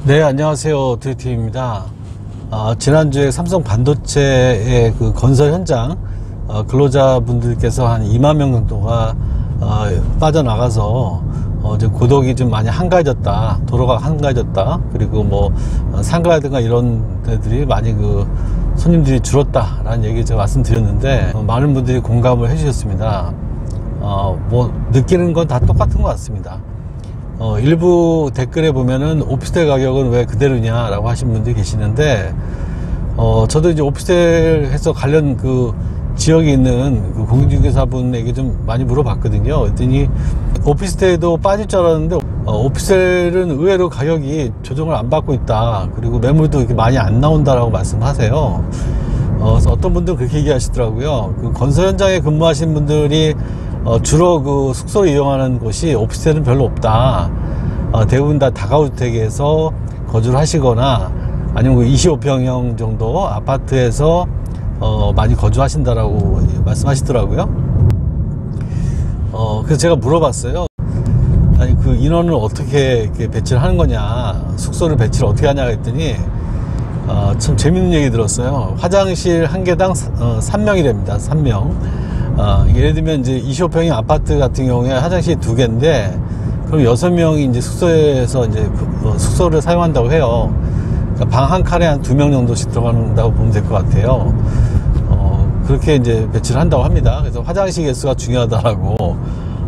네, 안녕하세요. 드리팀입니다. 지난주에 삼성 반도체의 그 건설 현장 근로자분들께서 한 2만 명 정도가 빠져나가서 이제 고독이 좀 많이 한가해졌다, 도로가 한가해졌다, 그리고 뭐 상가라든가 이런 데들이 많이 그 손님들이 줄었다라는 얘기 제가 말씀드렸는데 많은 분들이 공감을 해주셨습니다. 뭐 느끼는 건 다 똑같은 것 같습니다. 일부 댓글에 보면은 오피스텔 가격은 왜 그대로냐 라고 하신 분들이 계시는데 저도 이제 오피스텔에서 관련 그 지역에 있는 그 공인중개사분에게 좀 많이 물어봤거든요. 그랬더니 오피스텔도 빠질 줄 알았는데 오피스텔은 의외로 가격이 조정을 안 받고 있다, 그리고 매물도 이렇게 많이 안 나온다라고 말씀하세요. 그래서 어떤 분들은 그렇게 얘기하시더라고요. 그 건설 현장에 근무하신 분들이 주로 그 숙소를 이용하는 곳이 오피스텔은 별로 없다. 대부분 다 다가구주택에서 거주를 하시거나 아니면 그 25평형 정도 아파트에서 많이 거주하신다라고 말씀하시더라고요. 그래서 제가 물어봤어요. 아니, 그 인원을 어떻게 이렇게 배치를 하는 거냐, 숙소를 배치를 어떻게 하냐 했더니 참 재밌는 얘기 들었어요. 화장실 한 개당 3명이랍니다. 3명. 예를 들면 이제 25평의 아파트 같은 경우에 화장실이 2개인데 그럼 6명이 이제 숙소에서 이제 숙소를 사용한다고 해요. 그러니까 방 한 칸에 한 2명 정도씩 들어간다고 보면 될 것 같아요. 그렇게 이제 배치를 한다고 합니다. 그래서 화장실 개수가 중요하다라고.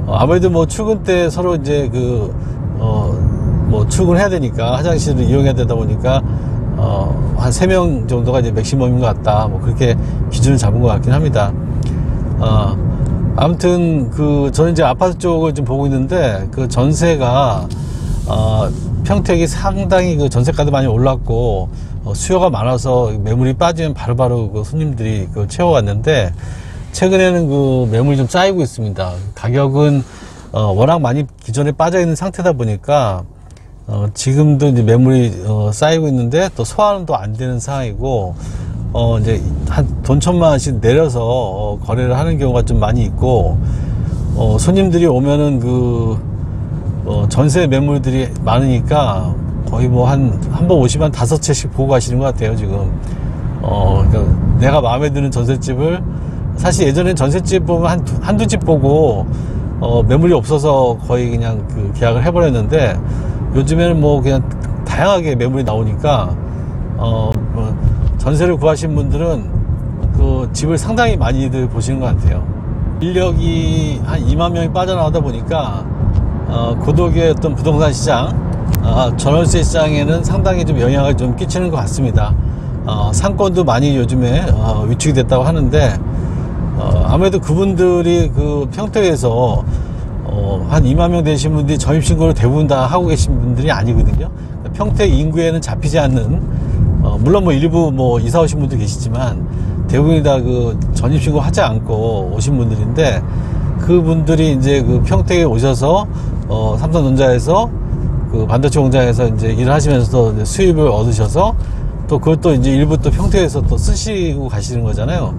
아무래도 뭐 출근 때 서로 이제 뭐 출근해야 되니까 화장실을 이용해야 되다 보니까 한 3명 정도가 이제 맥시멈인 것 같다, 뭐 그렇게 기준을 잡은 것 같긴 합니다. 아무튼 저는 이제 아파트 쪽을 좀 보고 있는데 그 전세가 평택이 상당히 그 전세가도 많이 올랐고 수요가 많아서 매물이 빠지면 바로바로 그 손님들이 그 채워갔는데 최근에는 그 매물이 좀 쌓이고 있습니다. 가격은 워낙 많이 기존에 빠져 있는 상태다 보니까 지금도 이제 매물이 쌓이고 있는데 또 소화는 또 안 되는 상황이고 이제 한 돈 1,000만 원씩 내려서 거래를 하는 경우가 좀 많이 있고 손님들이 오면은 전세 매물들이 많으니까 거의 뭐 한 번 오시면 5채씩 보고 가시는 것 같아요, 지금. 그러니까 내가 마음에 드는 전셋집을, 사실 예전엔 전셋집 보면 한두 집 보고 매물이 없어서 거의 그냥 그 계약을 해버렸는데 요즘에는 뭐 그냥 다양하게 매물이 나오니까 전세를 구하신 분들은 그 집을 상당히 많이들 보시는 것 같아요. 인력이 한 2만 명이 빠져나오다 보니까 고독의 어떤 부동산 시장, 전월세 시장에는 상당히 좀 영향을 좀 끼치는 것 같습니다. 상권도 많이 요즘에 위축이 됐다고 하는데 아무래도 그분들이 그 평택에서 한 2만 명 되신 분들이 전입신고를 대부분 다 하고 계신 분들이 아니거든요. 평택 인구에는 잡히지 않는, 물론 뭐 일부 뭐 이사 오신 분도 계시지만 대부분이 다 그 전입신고 하지 않고 오신 분들인데 그분들이 이제 그 평택에 오셔서 삼성전자에서 그 반도체 공장에서 이제 일을 하시면서 수입을 얻으셔서 또 그것도 이제 일부 또 평택에서 또 쓰시고 가시는 거잖아요.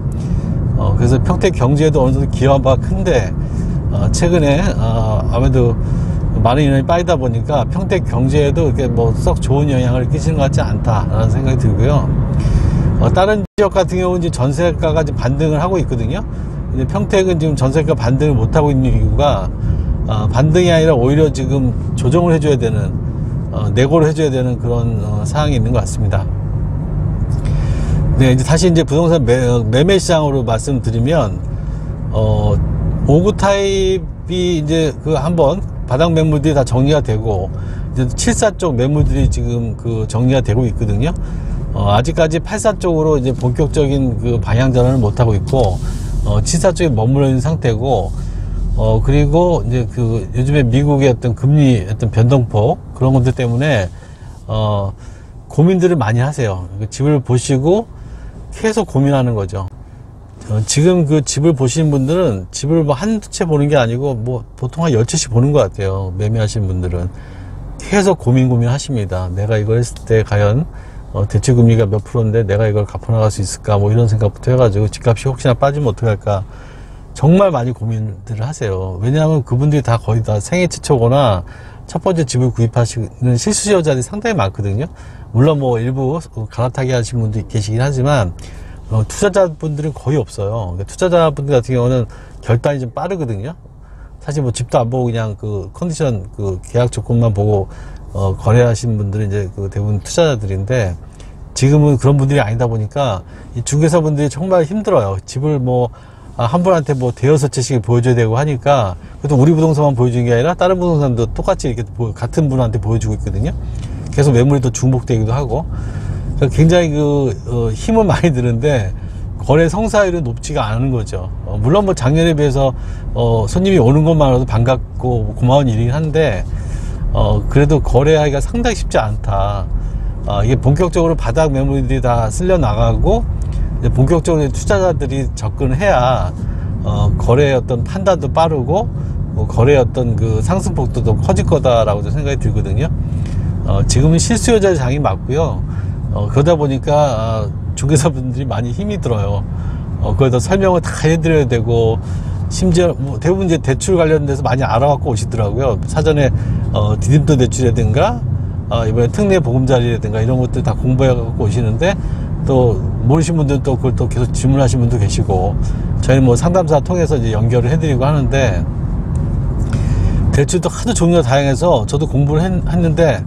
그래서 평택 경제에도 어느 정도 기여한 바가 큰데 최근에 아무래도 많은 인원이 빠지다 보니까 평택 경제에도 이렇게 뭐 썩 좋은 영향을 끼치는 것 같지 않다라는 생각이 들고요. 다른 지역 같은 경우는 이제 전세가가 지금 반등을 하고 있거든요. 근데 평택은 지금 전세가 반등을 못 하고 있는 이유가 반등이 아니라 오히려 지금 조정을 해줘야 되는, 내고를 해줘야 되는 그런 상황이 있는 것 같습니다. 네, 이제 다시 이제 부동산 매매 시장으로 말씀드리면 5구 타입이 이제 그 한번 바닥 매물들이 다 정리가 되고 이제 7사 쪽 매물들이 지금 그 정리가 되고 있거든요. 아직까지 8사 쪽으로 이제 본격적인 그 방향 전환을 못 하고 있고 7사 쪽에 머물러 있는 상태고 그리고 이제 그 요즘에 미국의 어떤 금리 어떤 변동폭 그런 것들 때문에 고민들을 많이 하세요. 집을 보시고 계속 고민하는 거죠. 지금 그 집을 보시는 분들은 집을 뭐 한두 채 보는 게 아니고 뭐 보통 한 10채씩 보는 것 같아요. 매매하시는 분들은 계속 고민하십니다. 내가 이걸 했을 때 과연 대출금리가 몇 프로인데 내가 이걸 갚아나갈 수 있을까, 뭐 이런 생각부터 해가지고 집값이 혹시나 빠지면 어떡할까 정말 많이 고민들을 하세요. 왜냐하면 그분들이 다 거의 다 생애 최초거나 첫 번째 집을 구입하시는 실수요자들이 상당히 많거든요. 물론 뭐 일부 갈아타기 하신 분도 계시긴 하지만 투자자분들은 거의 없어요. 그러니까 투자자분들 같은 경우는 결단이 좀 빠르거든요. 사실 뭐 집도 안 보고 그냥 그 컨디션 그 계약 조건만 보고 거래하신 분들은 이제 그 대부분 투자자들인데, 지금은 그런 분들이 아니다 보니까 이 중개사분들이 정말 힘들어요. 집을 뭐 한 분한테 뭐 대여섯 채씩 보여줘야 되고 하니까, 그것도 우리 부동산만 보여주는 게 아니라 다른 부동산도 똑같이 이렇게 같은 분한테 보여주고 있거든요. 계속 매물이 또 중복되기도 하고, 그러니까 굉장히 힘은 많이 드는데 거래 성사율은 높지가 않은 거죠. 물론 뭐 작년에 비해서 손님이 오는 것만으로도 반갑고 고마운 일이긴 한데, 그래도 거래하기가 상당히 쉽지 않다. 이게 본격적으로 바닥 매물들이 다 쓸려 나가고 이제 본격적으로 투자자들이 접근을 해야 거래의 어떤 판단도 빠르고 거래의 어떤 그 상승폭도 더 커질 거다라고 생각이 들거든요. 지금은 실수요자 장이 맞고요. 그러다 보니까 중개사분들이 많이 힘이 들어요. 거기다 설명을 다 해드려야 되고, 심지어 뭐 대부분 이제 대출 관련돼서 많이 알아갖고 오시더라고요. 사전에 디딤돌 대출이라든가 이번에 특례 보금자리라든가 이런 것들 다 공부해갖고 오시는데, 또 모르신 분들은 또 그걸 또 계속 질문하신 분도 계시고, 저희는 뭐 상담사 통해서 이제 연결을 해드리고 하는데, 대출도 하도 종류가 다양해서 저도 공부를 했는데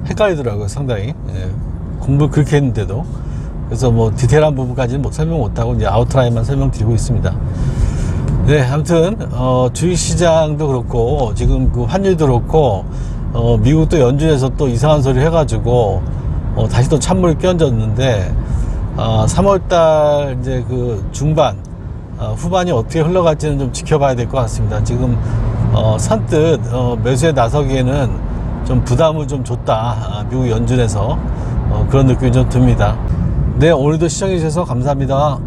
헷갈리더라고요, 상당히. 예, 공부를 그렇게 했는데도. 그래서 뭐 디테일한 부분까지는 뭐 설명 못하고 이제 아웃라인만 설명드리고 있습니다. 네, 아무튼 주식시장도 그렇고 지금 그 환율도 그렇고 미국 또 연준에서 또 이상한 소리 해가지고 다시 또 찬물이 끼얹었는데, 3월달 이제 그 중반 후반이 어떻게 흘러갈지는 좀 지켜봐야 될 것 같습니다. 지금 선뜻 매수에 나서기에는 좀 부담을 좀 줬다, 미국 연준에서. 그런 느낌이 좀 듭니다. 네, 오늘도 시청해 주셔서 감사합니다.